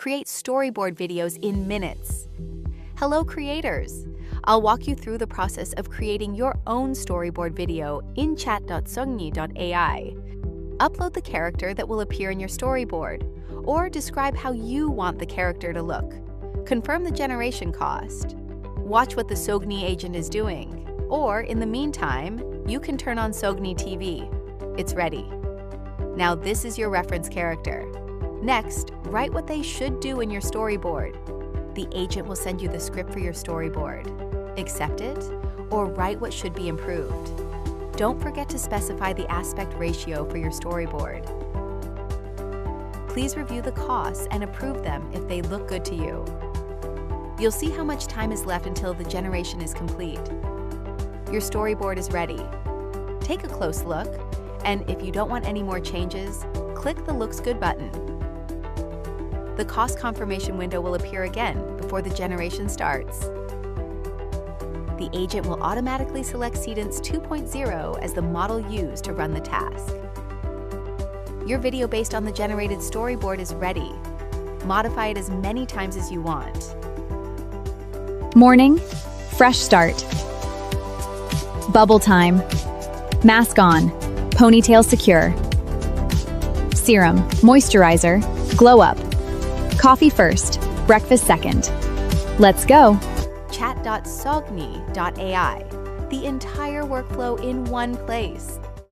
create storyboard videos in minutes. Hello creators! I'll walk you through the process of creating your own storyboard video in chat.sogni.ai. Upload the character that will appear in your storyboard, or describe how you want the character to look. Confirm the generation cost. Watch what the Sogni agent is doing, or in the meantime, you can turn on Sogni TV. It's ready. Now this is your reference character. Next, write what they should do in your storyboard. The agent will send you the script for your storyboard. Accept it, or write what should be improved. Don't forget to specify the aspect ratio for your storyboard. Please review the costs and approve them if they look good to you. You'll see how much time is left until the generation is complete. Your storyboard is ready. Take a close look, and if you don't want any more changes, click the Looks Good button. The cost confirmation window will appear again before the generation starts. The agent will automatically select Seedance 2.0 as the model used to run the task. Your video based on the generated storyboard is ready. Modify it as many times as you want. Morning, fresh start. Bubble time. Mask on, ponytail secure. Serum, moisturizer, glow up. Coffee first, breakfast second. Let's go. Chat.sogni.ai, the entire workflow in one place.